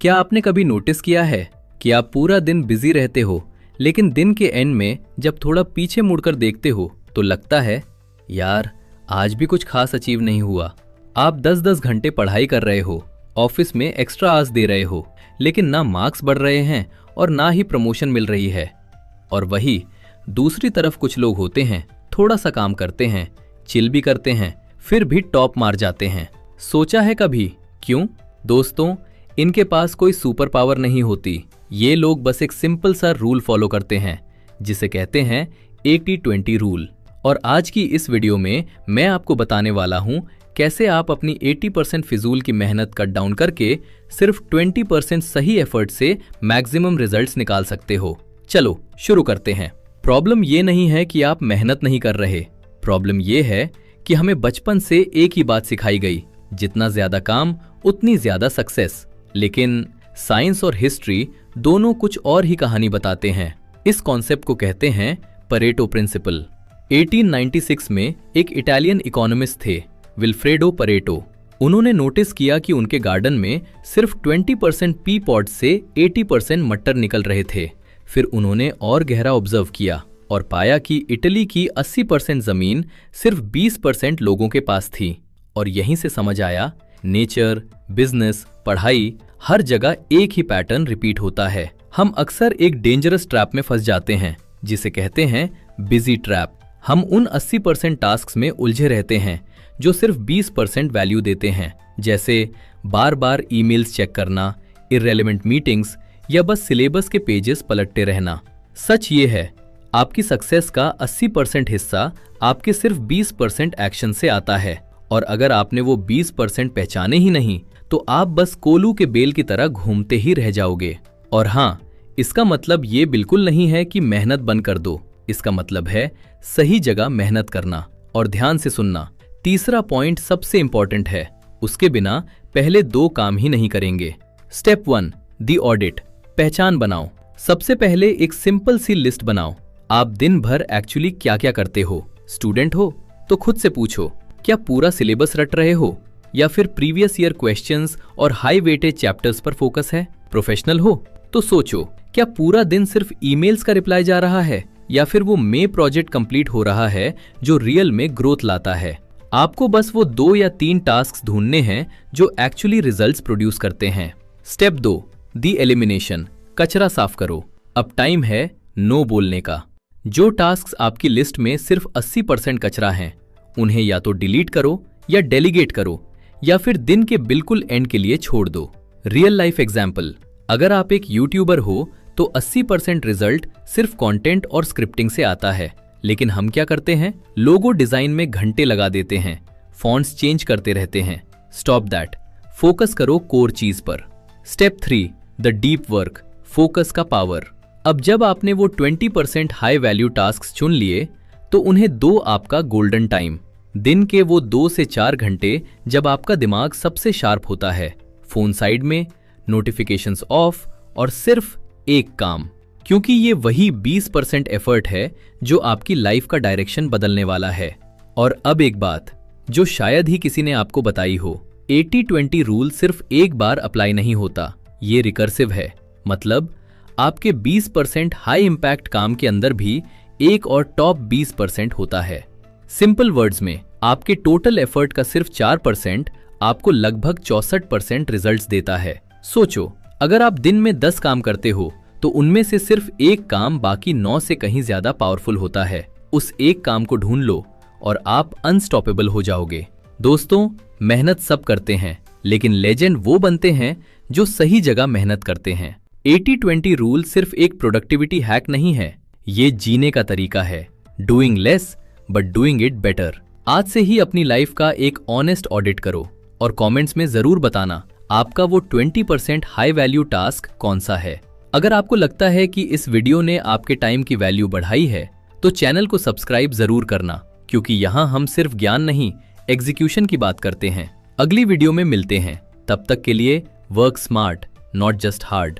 क्या आपने कभी नोटिस किया है कि आप पूरा दिन बिजी रहते हो, लेकिन दिन के एंड में जब थोड़ा पीछे मुड़कर देखते हो तो लगता है यार आज भी कुछ खास अचीव नहीं हुआ। आप 10-10 घंटे पढ़ाई कर रहे हो, ऑफिस में एक्स्ट्रा आवर्स दे रहे हो, लेकिन ना मार्क्स बढ़ रहे हैं और ना ही प्रमोशन मिल रही है। और वही दूसरी तरफ कुछ लोग होते हैं, थोड़ा सा काम करते हैं, चिल भी करते हैं, फिर भी टॉप मार जाते हैं। सोचा है कभी क्यों? दोस्तों, इनके पास कोई सुपर पावर नहीं होती। ये लोग बस एक सिंपल सा रूल फॉलो करते हैं जिसे कहते हैं 80-20 रूल। और आज की इस वीडियो में मैं आपको बताने वाला हूं कैसे आप अपनी 80% फिजूल की मेहनत कट डाउन करके सिर्फ 20% सही एफर्ट से मैक्सिमम रिजल्ट्स निकाल सकते हो। चलो शुरू करते हैं। प्रॉब्लम ये नहीं है कि आप मेहनत नहीं कर रहे, प्रॉब्लम ये है कि हमें बचपन से एक ही बात सिखाई गई, जितना ज्यादा काम उतनी ज्यादा सक्सेस। लेकिन साइंस और हिस्ट्री दोनों कुछ और ही कहानी बताते हैं। इस कॉन्सेप्ट को कहते हैं परेटो प्रिंसिपल। 1896 में एक इटालियन इकोनॉमिस्ट थे, विल्फ्रेडो परेटो। उन्होंने नोटिस किया कि उनके गार्डन में सिर्फ 20% पी पॉट से 80% मटर निकल रहे थे। फिर उन्होंने और गहरा ऑब्जर्व किया और पाया कि इटली की 80% जमीन सिर्फ 20% लोगों के पास थी। और यहीं से समझ आया, नेचर, बिजनेस, पढ़ाई, हर जगह एक ही पैटर्न रिपीट होता है। हम अक्सर एक डेंजरस ट्रैप में फंस जाते हैं जिसे कहते हैं बिजी ट्रैप। हम उन 80% टास्क्स में उलझे रहते हैं जो सिर्फ 20% वैल्यू देते हैं, जैसे बार बार ईमेल्स चेक करना, इररेलेवेंट मीटिंग्स या बस सिलेबस के पेजेस पलटते रहना। सच ये है, आपकी सक्सेस का 80% हिस्सा आपके सिर्फ 20% एक्शन से आता है। और अगर आपने वो 20% पहचाने ही नहीं तो आप बस कोलू के बेल की तरह घूमते ही रह जाओगे। और हाँ, इसका मतलब ये बिल्कुल नहीं है कि मेहनत बंद कर दो। इसका मतलब है सही जगह मेहनत करना। और ध्यान से सुनना, तीसरा पॉइंट सबसे इंपॉर्टेंट है, उसके बिना पहले 2 काम ही नहीं करेंगे। Step 1, the audit. पहचान बनाओ। सबसे पहले एक सिंपल सी लिस्ट बनाओ। आप दिन भर एक्चुअली क्या क्या करते हो? स्टूडेंट हो तो खुद से पूछो, क्या पूरा सिलेबस रट रहे हो या फिर प्रीवियस ईयर क्वेश्चंस और हाई वेटेज चैप्टर्स पर फोकस है? प्रोफेशनल हो तो सोचो, क्या पूरा दिन सिर्फ ईमेल्स का रिप्लाई जा रहा है या फिर वो मे प्रोजेक्ट कंप्लीट हो रहा है जो रियल में ग्रोथ लाता है? आपको बस वो 2 या 3 टास्क ढूंढने हैं जो एक्चुअली रिजल्ट्स प्रोड्यूस करते हैं। स्टेप 2, दी एलिमिनेशन। कचरा साफ करो। अब टाइम है नो बोलने का। जो टास्क आपकी लिस्ट में सिर्फ 80% कचरा हैं, उन्हें या तो डिलीट करो या डेलीगेट करो या फिर दिन के बिल्कुल एंड के लिए छोड़ दो। रियल लाइफ एग्जाम्पल, अगर आप एक यूट्यूबर हो तो 80% रिजल्ट सिर्फ कंटेंट और स्क्रिप्टिंग से आता है, लेकिन हम क्या करते हैं? लोगो डिजाइन में घंटे लगा देते हैं, फॉन्ट्स चेंज करते रहते हैं। स्टॉप दैट, फोकस करो कोर चीज पर। Step 3, the deep work. Focus का पावर। अब जब आपने वो 20% हाई वैल्यू टास्क चुन लिए तो उन्हें दो आपका गोल्डन टाइम। दिन के वो 2 से 4 घंटे जब आपका दिमाग सबसे शार्प होता है, फोन साइड में, नोटिफिकेशंस ऑफ और सिर्फ एक काम। क्योंकि ये वही 20% एफर्ट है जो आपकी लाइफ का डायरेक्शन बदलने वाला है। और अब एक बात जो शायद ही किसी ने आपको बताई हो, 80-20 रूल सिर्फ एक बार अप्लाई नहीं होता, ये रिकर्सिव है। मतलब आपके 20% हाई इंपैक्ट काम के अंदर भी एक और टॉप 20% होता है। सिंपल वर्ड्स में, आपके टोटल एफर्ट का सिर्फ 4% आपको लगभग 64% रिजल्ट्स देता है। सोचो, अगर आप दिन में 10 काम करते हो तो उनमें से सिर्फ एक काम बाकी 9 से कहीं ज्यादा पावरफुल होता है। उस एक काम को ढूंढ लो और आप अनस्टॉपेबल हो जाओगे। दोस्तों, मेहनत सब करते हैं, लेकिन लेजेंड वो बनते हैं जो सही जगह मेहनत करते हैं। 80-20 रूल सिर्फ एक प्रोडक्टिविटी हैक नहीं है, ये जीने का तरीका है। Doing less but doing it better. आज से ही अपनी लाइफ का एक ऑनेस्ट ऑडिट करो और कमेंट्स में जरूर बताना आपका वो 20% हाई वैल्यू टास्क कौन सा है। अगर आपको लगता है कि इस वीडियो ने आपके टाइम की वैल्यू बढ़ाई है तो चैनल को सब्सक्राइब जरूर करना, क्योंकि यहाँ हम सिर्फ ज्ञान नहीं, एग्जीक्यूशन की बात करते हैं। अगली वीडियो में मिलते हैं, तब तक के लिए work smart, not just hard.